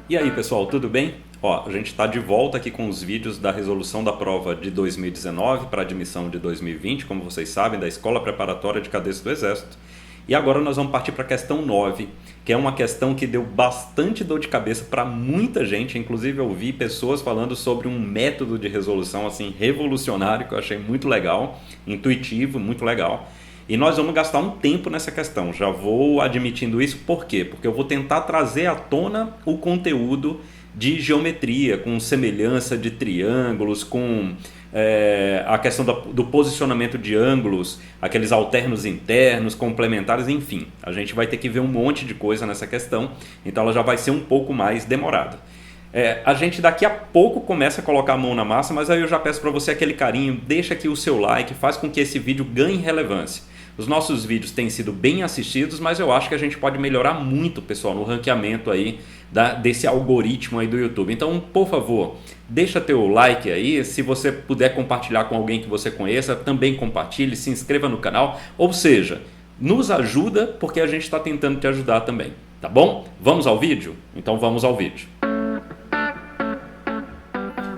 E aí pessoal, tudo bem? Ó, a gente está de volta aqui com os vídeos da resolução da prova de 2019 para admissão de 2020, como vocês sabem, da Escola Preparatória de Cadetes do Exército. E agora nós vamos partir para a questão 9, que é uma questão que deu bastante dor de cabeça para muita gente. Inclusive eu vi pessoas falando sobre um método de resolução assim revolucionário que eu achei muito legal, intuitivo, muito legal. E nós vamos gastar um tempo nessa questão, já vou admitindo isso, por quê? Porque eu vou tentar trazer à tona o conteúdo de geometria, com semelhança de triângulos, com a questão do posicionamento de ângulos, aqueles alternos internos, complementares, enfim. A gente vai ter que ver um monte de coisa nessa questão, então ela já vai ser um pouco mais demorada. A gente daqui a pouco começa a colocar a mão na massa, mas aí eu já peço para você aquele carinho, deixa aqui o seu like, faz com que esse vídeo ganhe relevância. Os nossos vídeos têm sido bem assistidos, mas eu acho que a gente pode melhorar muito, pessoal, no ranqueamento aí desse algoritmo aí do YouTube. Então, por favor, deixa teu like aí, se você puder compartilhar com alguém que você conheça, também compartilhe, se inscreva no canal, ou seja, nos ajuda porque a gente está tentando te ajudar também, tá bom? Vamos ao vídeo? Então vamos ao vídeo.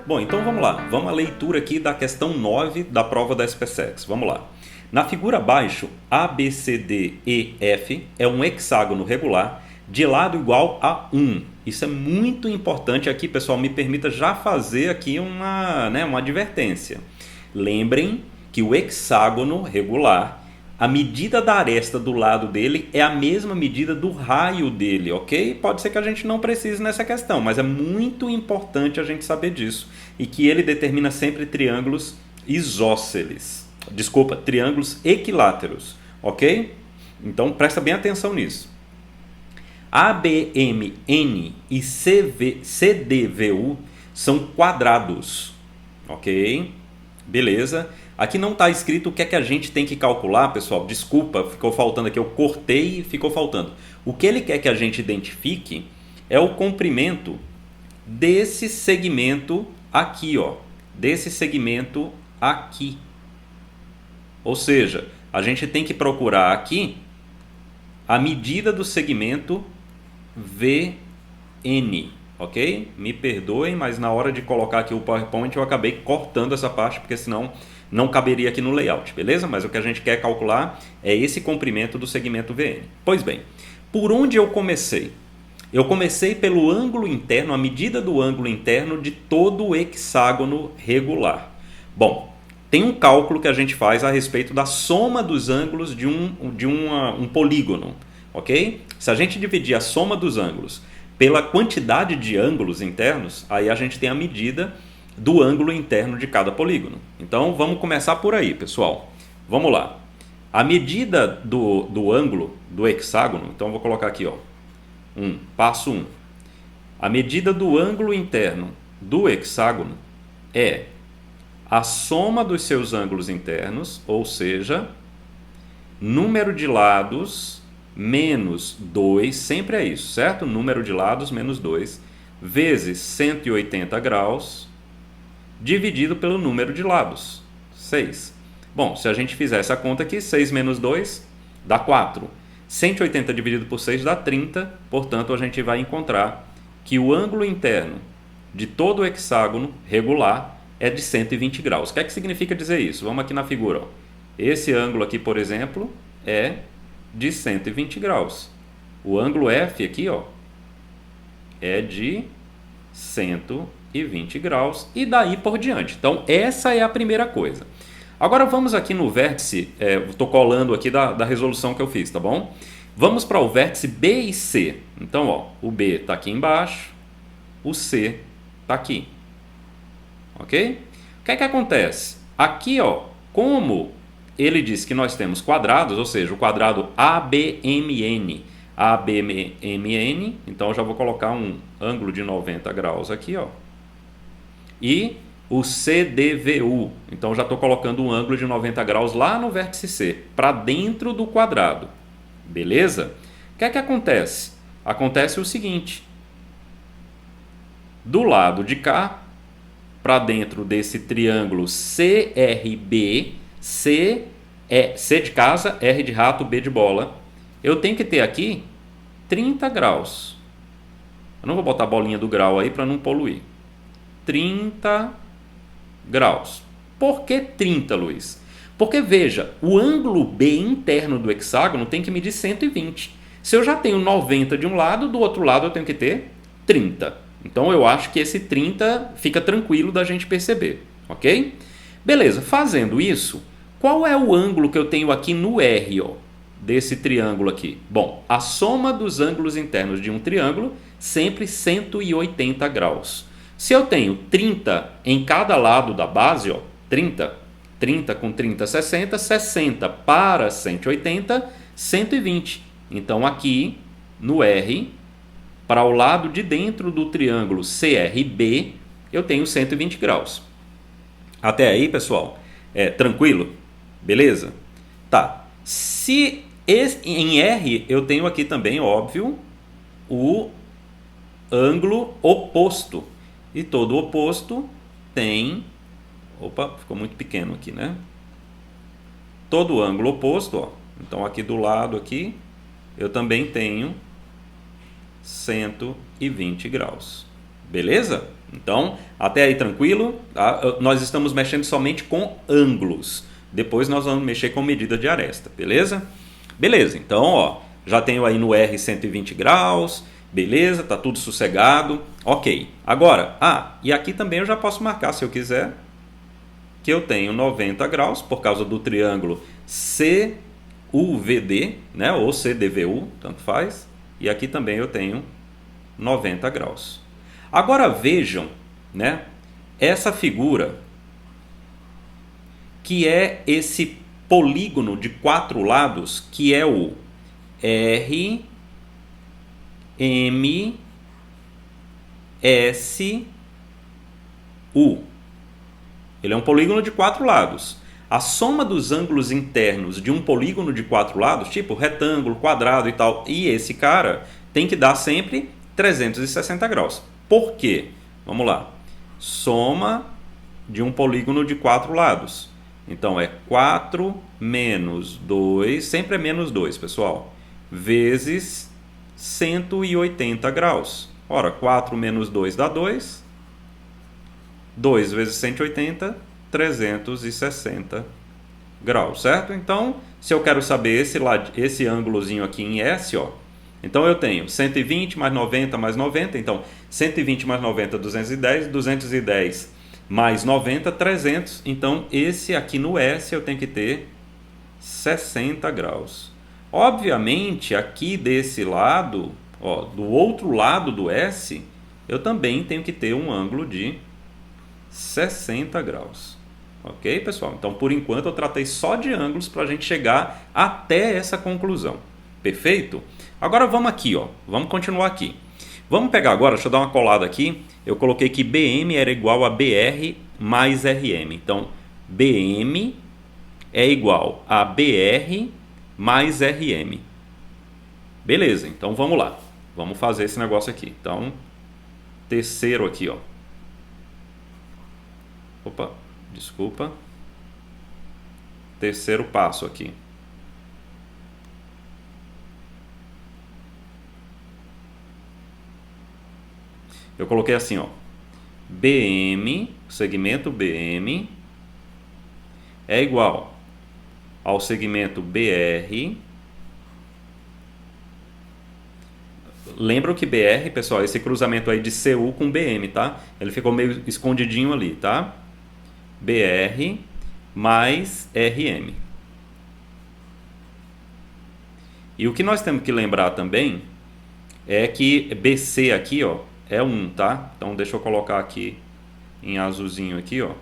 Bom, então vamos lá, vamos à leitura aqui da questão 9 da prova da SPSEX, vamos lá. Na figura abaixo, ABCDEF é um hexágono regular de lado igual a 1. Isso é muito importante aqui, pessoal, me permita já fazer aqui uma advertência. Lembrem que o hexágono regular, a medida da aresta do lado dele é a mesma medida do raio dele, ok? Pode ser que a gente não precise nessa questão, mas é muito importante a gente saber disso. E que ele determina sempre triângulos isósceles. Desculpa, triângulos equiláteros, ok? Então presta bem atenção nisso. ABMN e CDVU são quadrados, ok? Beleza. Aqui não está escrito o que é que a gente tem que calcular, pessoal. Desculpa, ficou faltando aqui, eu cortei e ficou faltando. O que ele quer que a gente identifique é o comprimento desse segmento aqui, ó. Desse segmento aqui. Ou seja, a gente tem que procurar aqui a medida do segmento VN, ok? Me perdoem, mas na hora de colocar aqui o PowerPoint eu acabei cortando essa parte, porque senão não caberia aqui no layout, beleza? Mas o que a gente quer calcular é esse comprimento do segmento VN. Pois bem, por onde eu comecei? Eu comecei pelo ângulo interno, a medida do ângulo interno de todo o hexágono regular. Bom, tem um cálculo que a gente faz a respeito da soma dos ângulos de um polígono, ok? Se a gente dividir a soma dos ângulos pela quantidade de ângulos internos, aí a gente tem a medida do ângulo interno de cada polígono. Então vamos começar por aí, pessoal. Vamos lá. A medida do ângulo do hexágono, então eu vou colocar aqui, ó, passo 1. A medida do ângulo interno do hexágono é a soma dos seus ângulos internos, ou seja, número de lados menos 2, sempre é isso, certo? Número de lados menos 2, vezes 180 graus, dividido pelo número de lados, 6. Bom, se a gente fizer essa conta aqui, 6 menos 2 dá 4. 180 dividido por 6 dá 30, portanto a gente vai encontrar que o ângulo interno de todo o hexágono regular é de 120 graus. O que é que significa dizer isso? Vamos aqui na figura. Ó. Esse ângulo aqui, por exemplo, é de 120 graus. O ângulo F aqui, ó, é de 120 graus e daí por diante. Então, essa é a primeira coisa. Agora vamos aqui no vértice, estou colando aqui da resolução que eu fiz, tá bom? Vamos para o vértice B e C. Então, ó, o B está aqui embaixo, o C está aqui. Ok? O que é que acontece? Aqui, ó, como ele diz que nós temos quadrados, ou seja, o quadrado ABMN, então eu já vou colocar um ângulo de 90 graus aqui, ó. E o CDVU, então eu já estou colocando um ângulo de 90 graus lá no vértice C, para dentro do quadrado. Beleza? O que é que acontece? Acontece o seguinte. Do lado de cá, para dentro desse triângulo CRB, C de casa, R de rato, B de bola, eu tenho que ter aqui 30 graus. Eu não vou botar a bolinha do grau aí para não poluir. 30 graus. Por que 30, Luiz? Porque, veja, o ângulo B interno do hexágono tem que medir 120. Se eu já tenho 90 de um lado, do outro lado eu tenho que ter 30. Então, eu acho que esse 30 fica tranquilo da gente perceber, ok? Beleza, fazendo isso, qual é o ângulo que eu tenho aqui no R, ó, desse triângulo aqui? Bom, a soma dos ângulos internos de um triângulo, sempre 180 graus. Se eu tenho 30 em cada lado da base, ó, 30 com 30, 60, 60 para 180, 120. Então, aqui no R, para o lado de dentro do triângulo CRB, eu tenho 120 graus. Até aí, pessoal, tranquilo? Beleza? Tá. Se em R eu tenho aqui também, óbvio, o ângulo oposto. E todo oposto tem... Opa, ficou muito pequeno aqui, né? Todo ângulo oposto, ó. Então, aqui do lado, aqui, eu também tenho 120 graus. Beleza? Então, até aí tranquilo? Tá? Nós estamos mexendo somente com ângulos. Depois nós vamos mexer com medida de aresta. Beleza? Beleza. Então, ó, já tenho aí no R 120 graus. Beleza? Tá tudo sossegado. Ok. Agora, e aqui também eu já posso marcar, se eu quiser, que eu tenho 90 graus por causa do triângulo CUVD, né? Ou CDVU, tanto faz. E aqui também eu tenho 90 graus. Agora vejam, né, essa figura, que é esse polígono de 4 lados, que é o RMS U. Ele é um polígono de 4 lados. A soma dos ângulos internos de um polígono de 4 lados, tipo retângulo, quadrado e tal, e esse cara, tem que dar sempre 360 graus. Por quê? Vamos lá. Soma de um polígono de 4 lados. Então, é 4 menos 2, sempre é menos 2, pessoal, vezes 180 graus. Ora, 4 menos 2 dá 2. 2 vezes 180, 360 graus, certo? Então, se eu quero saber esse ângulozinho aqui em S, ó, então eu tenho 120 mais 90 mais 90, então 120 mais 90, 210, 210 mais 90, 300. Então, esse aqui no S eu tenho que ter 60 graus. Obviamente, aqui desse lado, ó, do outro lado do S, eu também tenho que ter um ângulo de 60 graus. Ok, pessoal? Então, por enquanto, eu tratei só de ângulos para a gente chegar até essa conclusão. Perfeito? Agora, vamos aqui, ó. Vamos continuar aqui. Vamos pegar agora, deixa eu dar uma colada aqui. Eu coloquei que BM era igual a BR mais RM. Então, BM é igual a BR mais RM. Beleza, então vamos lá. Vamos fazer esse negócio aqui. Então, terceiro aqui, ó. Opa, desculpa. Terceiro passo aqui. Eu coloquei assim, ó. BM, segmento BM, é igual ao segmento BR. Lembra que BR, pessoal, esse cruzamento aí de CU com BM, tá? Ele ficou meio escondidinho ali, tá? BR mais RM. E o que nós temos que lembrar também é que BC aqui, ó, é 1, tá? Então, deixa eu colocar aqui em azulzinho aqui, ó.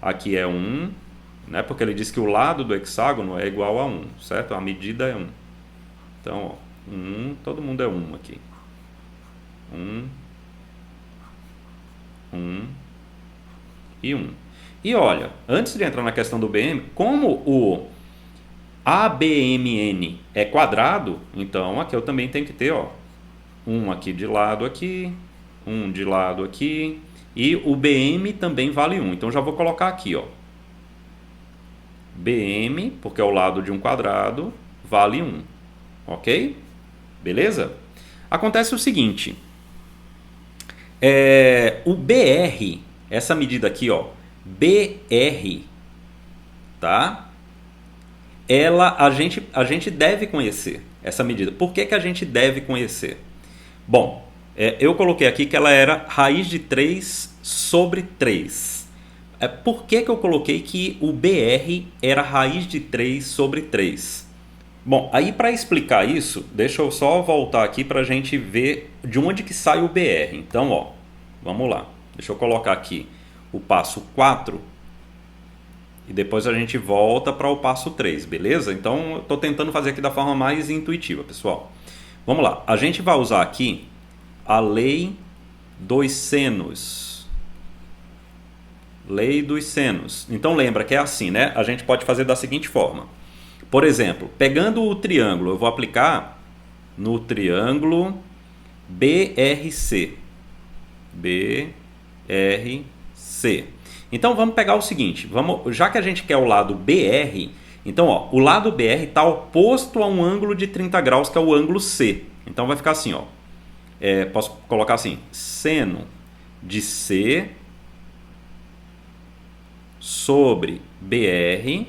Aqui é 1, né? Porque ele diz que o lado do hexágono é igual a 1, certo? A medida é 1. Então, ó, 1, todo mundo é 1 aqui. 1 e 1. E olha, antes de entrar na questão do BM, como o ABMN é quadrado, então aqui eu também tenho que ter, ó, 1 aqui de lado aqui, 1 de lado aqui, e o BM também vale 1. Então já vou colocar aqui, ó. BM, porque é o lado de um quadrado, vale 1. Ok? Beleza? Acontece o seguinte. O BR, essa medida aqui, ó, BR, tá? A gente deve conhecer essa medida. Por que a gente deve conhecer? Bom, eu coloquei aqui que ela era raiz de 3 sobre 3. Por que eu coloquei que o BR era raiz de 3 sobre 3? Bom, aí para explicar isso, deixa eu só voltar aqui para a gente ver de onde que sai o BR. Então, ó, vamos lá. Deixa eu colocar aqui o passo 4 e depois a gente volta para o passo 3, beleza? Então, eu estou tentando fazer aqui da forma mais intuitiva, pessoal. Vamos lá. A gente vai usar aqui a lei dos senos. Lei dos senos. Então, lembra que é assim, né? A gente pode fazer da seguinte forma. Por exemplo, pegando o triângulo, eu vou aplicar no triângulo BRC. BRC. Então vamos pegar o seguinte, já que a gente quer o lado BR, então ó, o lado BR está oposto a um ângulo de 30 graus, que é o ângulo C. Então vai ficar assim, ó. Posso colocar assim, seno de C sobre BR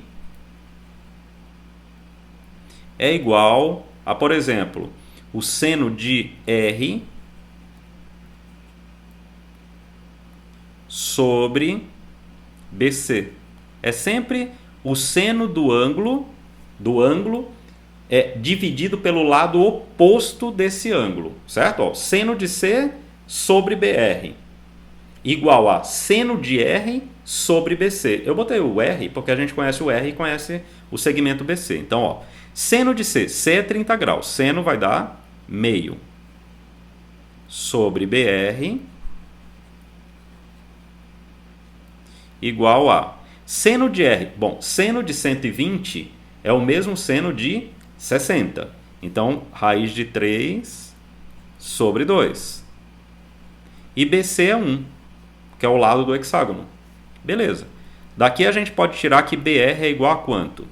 é igual a, por exemplo, o seno de R sobre BC. É sempre o seno do ângulo dividido pelo lado oposto desse ângulo, certo? Ó, seno de C sobre BR igual a seno de R sobre BC. Eu botei o R porque a gente conhece o R e conhece o segmento BC. Então, ó, seno de C, C é 30 graus, seno vai dar meio sobre BR igual a seno de R. Bom, seno de 120 é o mesmo seno de 60. Então, raiz de 3 sobre 2. E BC é 1, que é o lado do hexágono. Beleza. Daqui a gente pode tirar que BR é igual a quanto?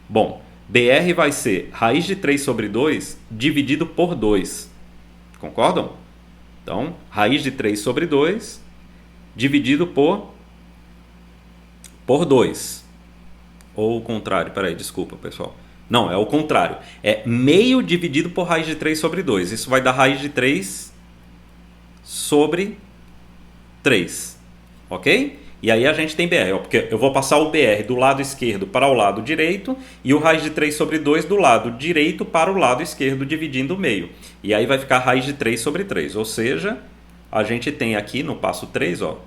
Bom, BR vai ser raiz de 3 sobre 2 dividido por 2. Concordam? Então, raiz de 3 sobre 2 dividido por 2. Ou o contrário, peraí, desculpa, pessoal. Não, é o contrário. É meio dividido por raiz de 3 sobre 2. Isso vai dar raiz de 3 sobre 3. Ok? E aí a gente tem BR, ó, porque eu vou passar o BR do lado esquerdo para o lado direito e o raiz de 3 sobre 2 do lado direito para o lado esquerdo, dividindo o meio. E aí vai ficar raiz de 3 sobre 3. Ou seja, a gente tem aqui no passo 3, ó,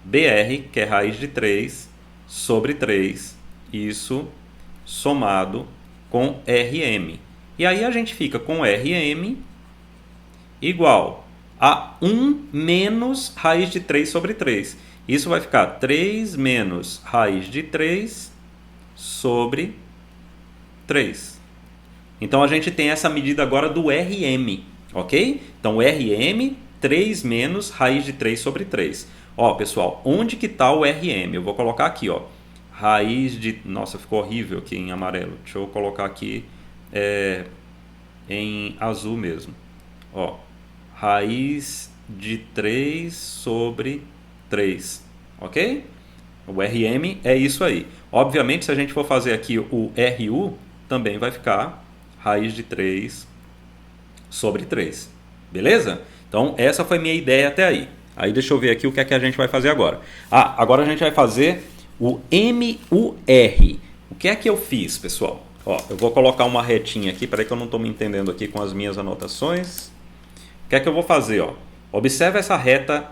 BR, que é raiz de 3 sobre 3, isso somado com RM. E aí a gente fica com RM igual a 1 menos raiz de 3 sobre 3. Isso vai ficar 3 menos raiz de 3 sobre 3. Então a gente tem essa medida agora do RM, ok? Então RM, 3 menos raiz de 3 sobre 3. Ó, pessoal, onde que está o RM? Eu vou colocar aqui, ó. Raiz de... Nossa, ficou horrível aqui em amarelo. Deixa eu colocar aqui em azul mesmo. Ó, raiz de 3 sobre 3, ok? O RM é isso aí. Obviamente, se a gente for fazer aqui o RU, também vai ficar raiz de 3 sobre 3. Beleza? Então, essa foi minha ideia até aí. Aí, deixa eu ver aqui o que é que a gente vai fazer agora. Agora a gente vai fazer o MUR. O que é que eu fiz, pessoal? Ó, eu vou colocar uma retinha aqui. Peraí que eu não estou me entendendo aqui com as minhas anotações. O que é que eu vou fazer? Ó? Observe essa reta.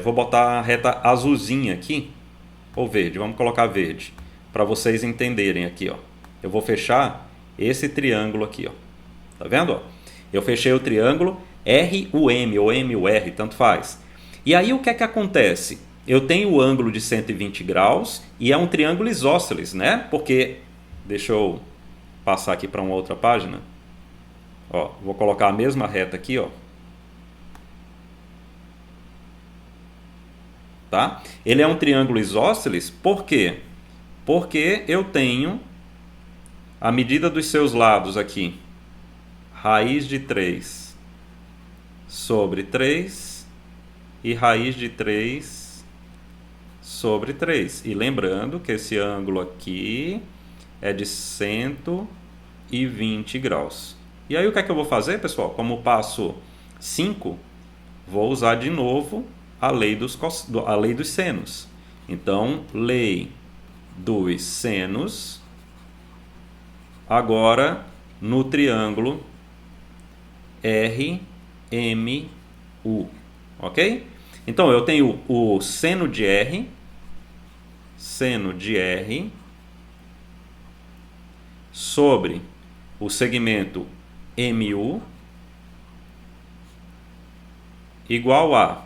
Vou botar a reta azulzinha aqui. Ou verde. Vamos colocar verde. Para vocês entenderem aqui. Ó. Eu vou fechar esse triângulo aqui. Ó. Tá vendo? Ó? Eu fechei o triângulo RUM ou MUR, tanto faz. E aí o que é que acontece? Eu tenho o ângulo de 120 graus e é um triângulo isósceles, né? Porque, deixa eu passar aqui para uma outra página. Ó, vou colocar a mesma reta aqui, ó. Tá? Ele é um triângulo isósceles, por quê? Porque eu tenho a medida dos seus lados aqui, raiz de 3 sobre 3 e raiz de 3 sobre 3. E lembrando que esse ângulo aqui é de 120 graus. E aí o que é que eu vou fazer, pessoal? Como passo 5, vou usar de novo a lei dos senos. Então, lei dos senos, agora no triângulo RMU, ok? Então, eu tenho o seno de R sobre o segmento MU igual a...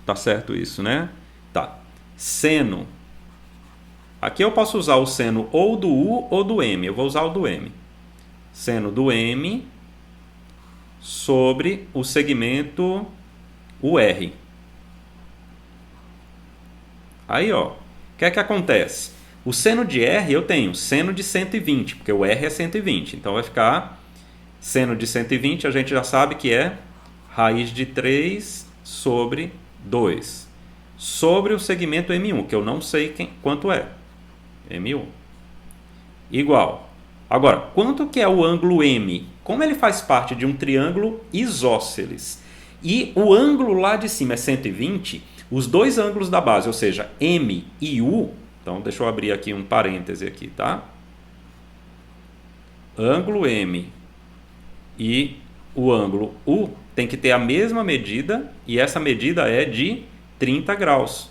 tá certo isso, né? Tá. Seno. Aqui eu posso usar o seno ou do U ou do M. Eu vou usar o do M. Seno do M sobre o segmento UR. Aí, ó. O que é que acontece? O seno de R eu tenho seno de 120, porque o R é 120. Então vai ficar seno de 120, a gente já sabe que é raiz de 3 sobre 2. Sobre o segmento M1, que eu não sei quanto é. M1. Igual. Agora, quanto que é o ângulo M? Como ele faz parte de um triângulo isósceles e o ângulo lá de cima é 120, os dois ângulos da base, ou seja, M e U, então deixa eu abrir aqui um parêntese aqui, tá? Ângulo M e o ângulo U tem que ter a mesma medida e essa medida é de 30 graus.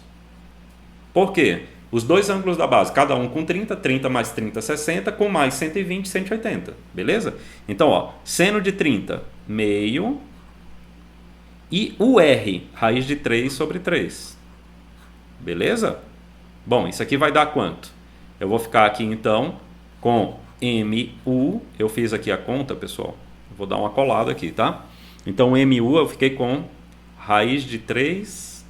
Por quê? Os dois ângulos da base, cada um com 30, 30 mais 30, 60, com mais 120, 180. Beleza? Então, ó, seno de 30, meio. E o R, raiz de 3 sobre 3. Beleza? Bom, isso aqui vai dar quanto? Eu vou ficar aqui, então, com MU. Eu fiz aqui a conta, pessoal. Vou dar uma colada aqui, tá? Então, MU eu fiquei com raiz de 3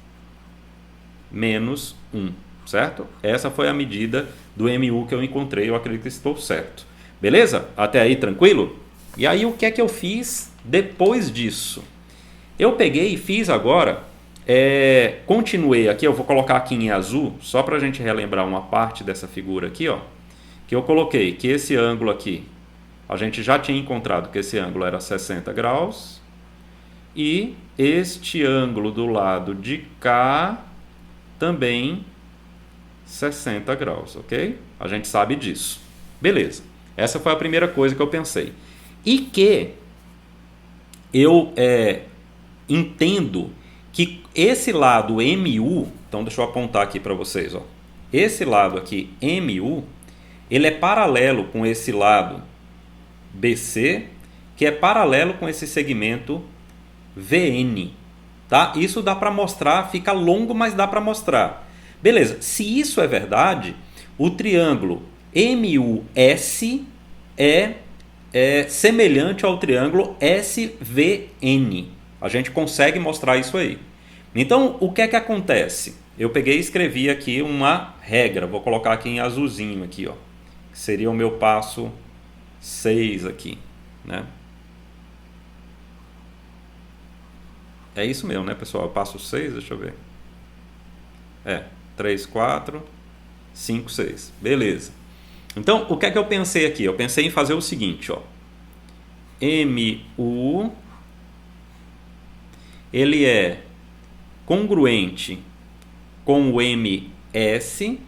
menos 1. Certo? Essa foi a medida do MU que eu encontrei, eu acredito que estou certo. Beleza? Até aí tranquilo? E aí o que é que eu fiz depois disso? Eu peguei e fiz agora, continuei aqui, eu vou colocar aqui em azul, só para a gente relembrar uma parte dessa figura aqui, ó, que eu coloquei que esse ângulo aqui, a gente já tinha encontrado que esse ângulo era 60 graus, e este ângulo do lado de cá também 60 graus, ok? A gente sabe disso. Beleza. Essa foi a primeira coisa que eu pensei. E que eu entendo que esse lado MU, então deixa eu apontar aqui para vocês, ó. Esse lado aqui, MU, ele é paralelo com esse lado BC, que é paralelo com esse segmento VN, tá? Isso dá para mostrar, fica longo, mas dá para mostrar. Beleza, se isso é verdade, o triângulo MUS é semelhante ao triângulo SVN. A gente consegue mostrar isso aí. Então, o que é que acontece? Eu peguei e escrevi aqui uma regra, vou colocar aqui em azulzinho aqui, ó, que seria o meu passo 6 aqui, né? É isso mesmo, né, pessoal? Eu passo 6, deixa eu ver. 3, 4, 5, 6. Beleza. Então, o que é que eu pensei aqui? Eu pensei em fazer o seguinte, ó. MU, ele é congruente com o MS,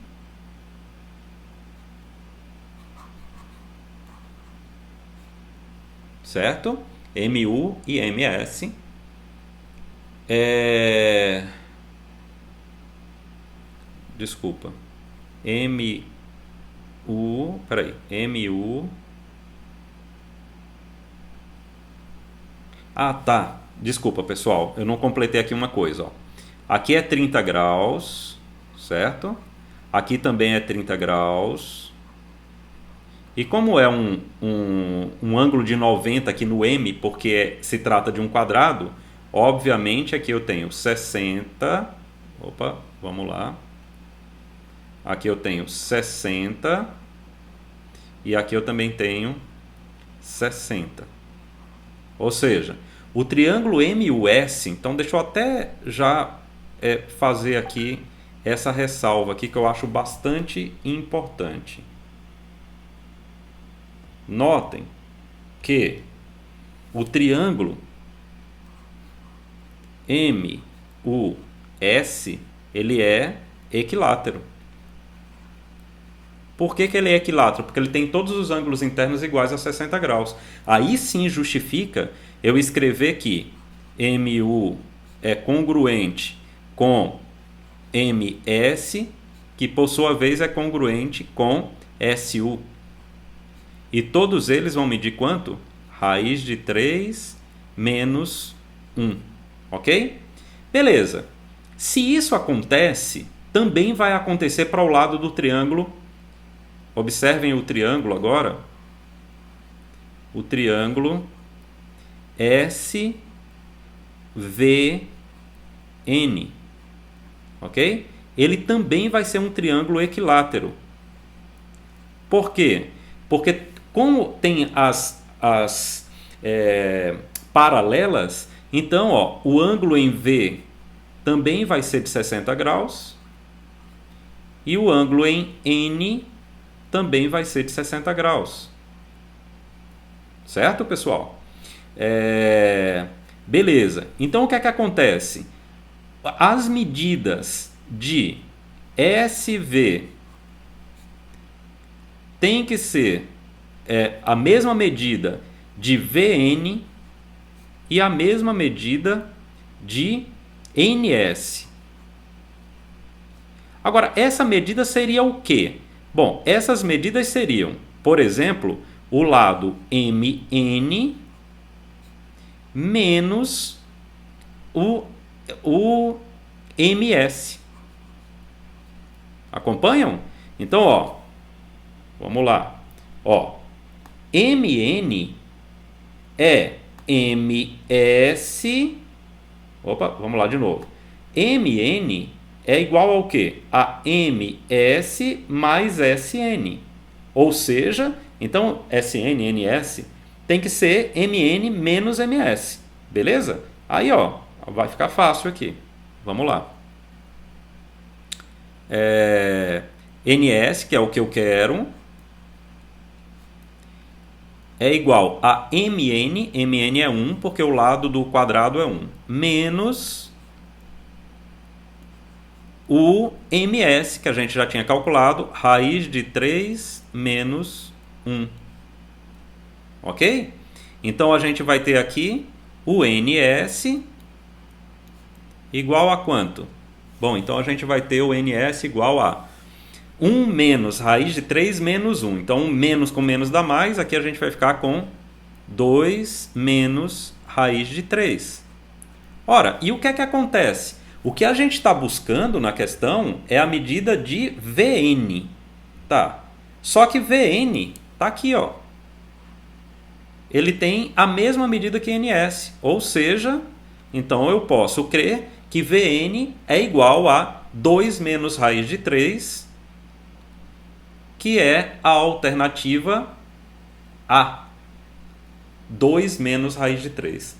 certo? MU e MS. Desculpa. MU. Ah, tá. Desculpa, pessoal. Eu não completei aqui uma coisa, ó. Aqui é 30 graus, certo? Aqui também é 30 graus. E como é um ângulo de 90 aqui no M, porque se trata de um quadrado, obviamente aqui eu tenho 60. Opa, vamos lá. Aqui eu tenho 60 e aqui eu também tenho 60. Ou seja, o triângulo MUS, então deixa eu até já fazer aqui essa ressalva aqui que eu acho bastante importante. Notem que o triângulo MUS, ele é equilátero. Por que ele é equilátero? Porque ele tem todos os ângulos internos iguais a 60 graus. Aí sim justifica eu escrever que MU é congruente com MS, que por sua vez é congruente com SU. E todos eles vão medir quanto? Raiz de 3 menos 1. Ok? Beleza. Se isso acontece, também vai acontecer para o lado do triângulo. Observem o triângulo agora. O triângulo SVN. Ok? Ele também vai ser um triângulo equilátero. Por quê? Porque como tem as paralelas, então ó, o ângulo em V também vai ser de 60 graus e o ângulo em N também vai ser de 60 graus. Certo, pessoal? Beleza. Então o que é que acontece? As medidas de SV tem que ser a mesma medida de VN e a mesma medida de NS. Agora, essa medida seria o quê? Bom, essas medidas seriam, por exemplo, o lado MN menos o MS. Acompanham? Então, ó, vamos lá. Ó, MN é MS. Opa, vamos lá de novo. MN é igual ao quê? A MS mais SN. Ou seja, então SN, NS tem que ser MN menos MS. Beleza? Aí, ó, vai ficar fácil aqui. Vamos lá. NS, que é o que eu quero, é igual a MN. MN é 1, porque o lado do quadrado é 1. Menos o MS, que a gente já tinha calculado, raiz de 3 menos 1. Ok? Então, a gente vai ter aqui o NS igual a quanto? Bom, então a gente vai ter o NS igual a 1 menos raiz de 3 menos 1. Então, 1 menos com menos dá mais. Aqui a gente vai ficar com 2 menos raiz de 3. Ora, e o que é que acontece? O que a gente está buscando na questão é a medida de VN. Tá. Só que VN está aqui, ó. Ele tem a mesma medida que NS. Ou seja, então eu posso crer que VN é igual a 2 menos raiz de 3, que é a alternativa A. 2 menos raiz de 3.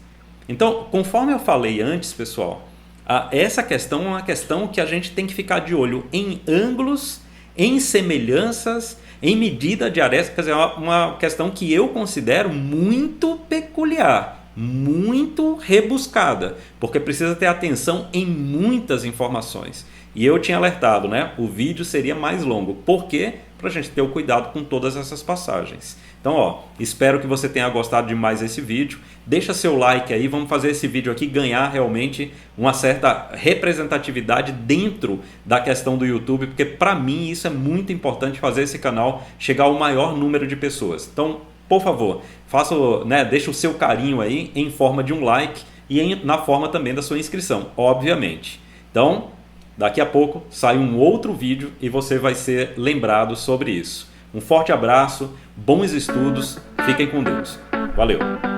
Então, conforme eu falei antes, pessoal, essa questão é uma questão que a gente tem que ficar de olho em ângulos, em semelhanças, em medida de arestas. Quer dizer, é uma questão que eu considero muito peculiar, muito rebuscada, porque precisa ter atenção em muitas informações. E eu tinha alertado, né? O vídeo seria mais longo. Por quê? Para a gente ter o cuidado com todas essas passagens. Então, ó, espero que você tenha gostado demais desse vídeo. Deixa seu like aí, vamos fazer esse vídeo aqui ganhar realmente uma certa representatividade dentro da questão do YouTube, porque para mim isso é muito importante, fazer esse canal chegar ao maior número de pessoas. Então, por favor, deixa o seu carinho aí em forma de um like e na forma também da sua inscrição, obviamente. Então, daqui a pouco sai um outro vídeo e você vai ser lembrado sobre isso. Um forte abraço, bons estudos, fiquem com Deus. Valeu!